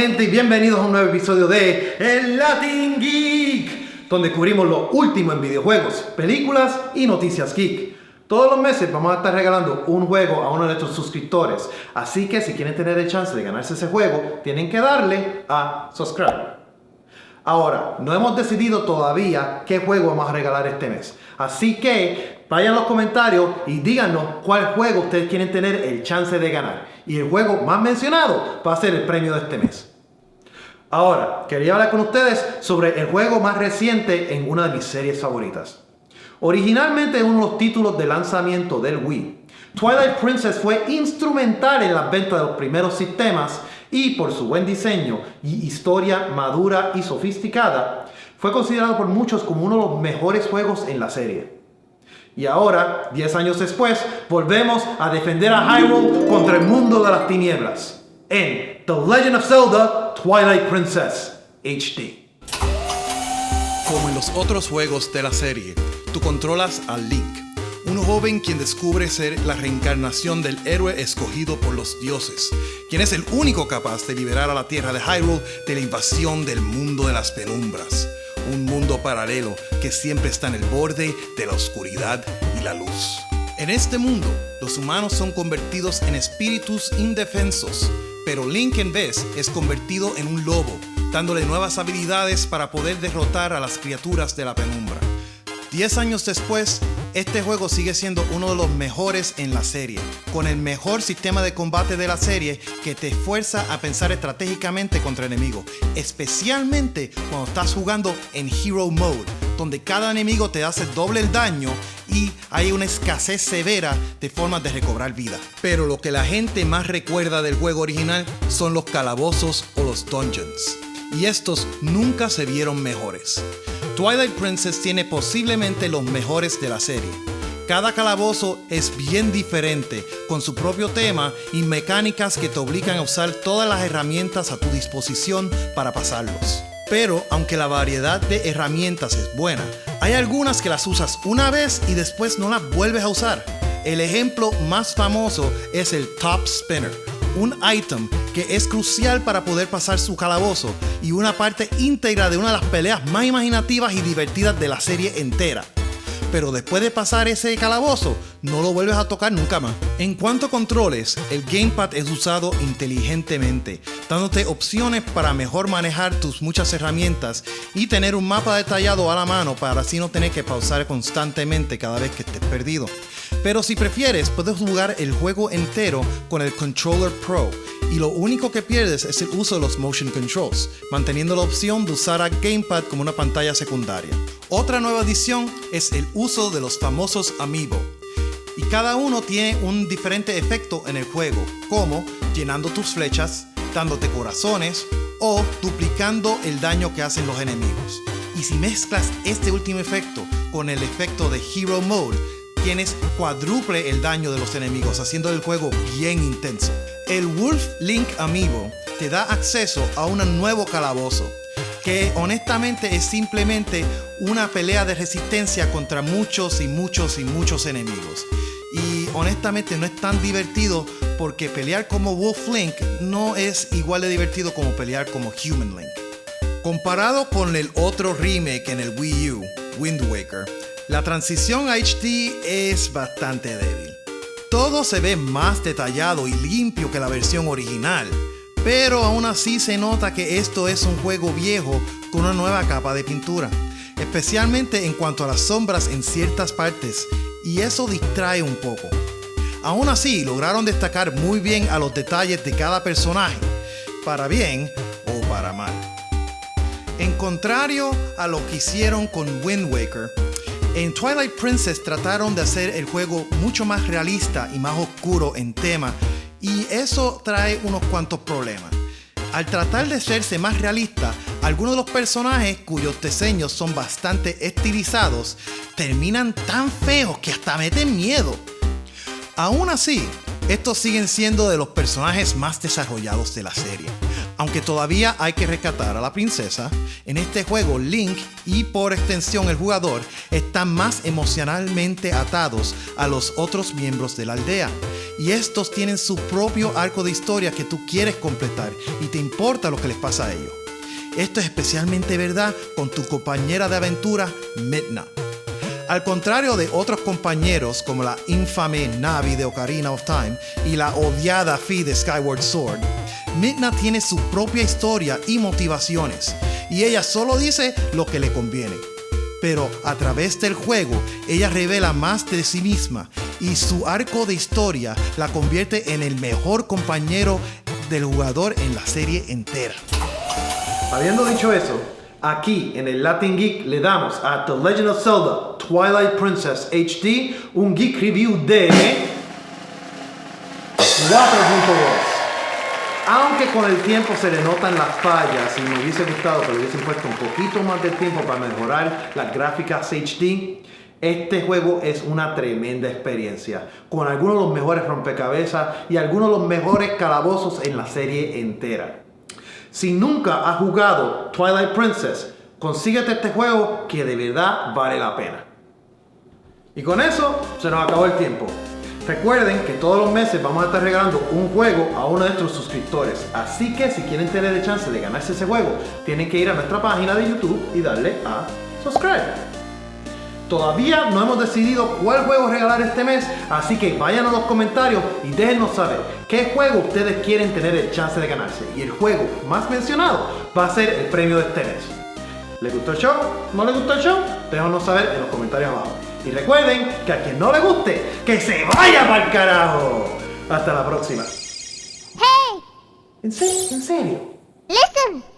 gente, y bienvenidos a un nuevo episodio de El Latin Geek, donde cubrimos lo último en videojuegos, películas y noticias geek. Todos los meses vamos a estar regalando un juego a uno de nuestros suscriptores, así que si quieren tener el chance de ganarse ese juego, tienen que darle a subscribe. Ahora, no hemos decidido todavía qué juego vamos a regalar este mes, así que vayan a los comentarios y díganos cuál juego ustedes quieren tener el chance de ganar. Y el juego más mencionado va a ser el premio de este mes. Ahora, quería hablar con ustedes sobre el juego más reciente en una de mis series favoritas. Originalmente uno de los títulos de lanzamiento del Wii, Twilight Princess fue instrumental en la venta de los primeros sistemas y por su buen diseño y historia madura y sofisticada, fue considerado por muchos como uno de los mejores juegos en la serie. Y ahora, 10 años después, volvemos a defender a Hyrule contra el mundo de las tinieblas en The Legend of Zelda Twilight Princess HD. Como en los otros juegos de la serie, tú controlas a Link, un joven quien descubre ser la reencarnación del héroe escogido por los dioses, quien es el único capaz de liberar a la tierra de Hyrule de la invasión del mundo de las penumbras. Un mundo paralelo que siempre está en el borde de la oscuridad y la luz. En este mundo, los humanos son convertidos en espíritus indefensos, pero Link en vez es convertido en un lobo, dándole nuevas habilidades para poder derrotar a las criaturas de la penumbra. 10 años después, este juego sigue siendo uno de los mejores en la serie, con el mejor sistema de combate de la serie que te fuerza a pensar estratégicamente contra enemigos, especialmente cuando estás jugando en Hero Mode, donde cada enemigo te hace doble el daño y hay una escasez severa de formas de recobrar vida. Pero lo que la gente más recuerda del juego original son los calabozos o los dungeons, y estos nunca se vieron mejores. Twilight Princess tiene posiblemente los mejores de la serie. Cada calabozo es bien diferente, con su propio tema y mecánicas que te obligan a usar todas las herramientas a tu disposición para pasarlos. Pero, aunque la variedad de herramientas es buena, hay algunas que las usas una vez y después no las vuelves a usar. El ejemplo más famoso es el Top Spinner, un ítem que es crucial para poder pasar su calabozo y una parte íntegra de una de las peleas más imaginativas y divertidas de la serie entera. Pero después de pasar ese calabozo, no lo vuelves a tocar nunca más. En cuanto a controles, el gamepad es usado inteligentemente, dándote opciones para mejor manejar tus muchas herramientas y tener un mapa detallado a la mano para así no tener que pausar constantemente cada vez que estés perdido. Pero si prefieres, puedes jugar el juego entero con el Controller Pro y lo único que pierdes es el uso de los Motion Controls, manteniendo la opción de usar a Gamepad como una pantalla secundaria. Otra nueva adición es el uso de los famosos Amiibo, y cada uno tiene un diferente efecto en el juego, como llenando tus flechas, dándote corazones o duplicando el daño que hacen los enemigos. Y si mezclas este último efecto con el efecto de Hero Mode, tienes cuádruple el daño de los enemigos, haciendo el juego bien intenso. El Wolf Link Amiibo te da acceso a un nuevo calabozo, que honestamente es simplemente una pelea de resistencia contra muchos enemigos. Y honestamente no es tan divertido porque pelear como Wolf Link no es igual de divertido como pelear como Human Link. Comparado con el otro remake en el Wii U, Wind Waker, la transición a HD es bastante débil. Todo se ve más detallado y limpio que la versión original, pero aún así se nota que esto es un juego viejo con una nueva capa de pintura, especialmente en cuanto a las sombras en ciertas partes, y eso distrae un poco. Aún así, lograron destacar muy bien a los detalles de cada personaje, para bien o para mal. En contrario a lo que hicieron con Wind Waker, en Twilight Princess trataron de hacer el juego mucho más realista y más oscuro en tema, y eso trae unos cuantos problemas. Al tratar de hacerse más realista, algunos de los personajes cuyos diseños son bastante estilizados terminan tan feos que hasta meten miedo. Aún así, estos siguen siendo de los personajes más desarrollados de la serie. Aunque todavía hay que rescatar a la princesa, en este juego Link y por extensión el jugador están más emocionalmente atados a los otros miembros de la aldea. y estos tienen su propio arco de historia que tú quieres completar y te importa lo que les pasa a ellos. Esto es especialmente verdad con tu compañera de aventura, Midna. Al contrario de otros compañeros como la infame Navi de Ocarina of Time y la odiada Fi de Skyward Sword, Midna tiene su propia historia y motivaciones, y ella solo dice lo que le conviene. Pero a través del juego, ella revela más de sí misma y su arco de historia la convierte en el mejor compañero del jugador en la serie entera. Habiendo dicho eso, aquí en el Latin Geek le damos a The Legend of Zelda Twilight Princess HD un Geek Review de 4.2. Aunque con el tiempo se le notan las fallas y me hubiese gustado que le hubiesen puesto un poquito más de tiempo para mejorar las gráficas HD, este juego es una tremenda experiencia, con algunos de los mejores rompecabezas y algunos de los mejores calabozos en la serie entera. Si nunca has jugado Twilight Princess, consíguete este juego que de verdad vale la pena. Y con eso se nos acabó el tiempo. Recuerden que todos los meses vamos a estar regalando un juego a uno de nuestros suscriptores. Así que si quieren tener el chance de ganarse ese juego, tienen que ir a nuestra página de YouTube y darle a subscribe. Todavía no hemos decidido cuál juego regalar este mes, así que vayan a los comentarios y déjennos saber qué juego ustedes quieren tener el chance de ganarse. Y el juego más mencionado va a ser el premio de este mes. ¿Les gustó el show? ¿No les gustó el show? Déjanos saber en los comentarios abajo. Y recuerden que a quien no le guste, que se vaya para el carajo. Hasta la próxima. Hey! ¿En serio? Listen!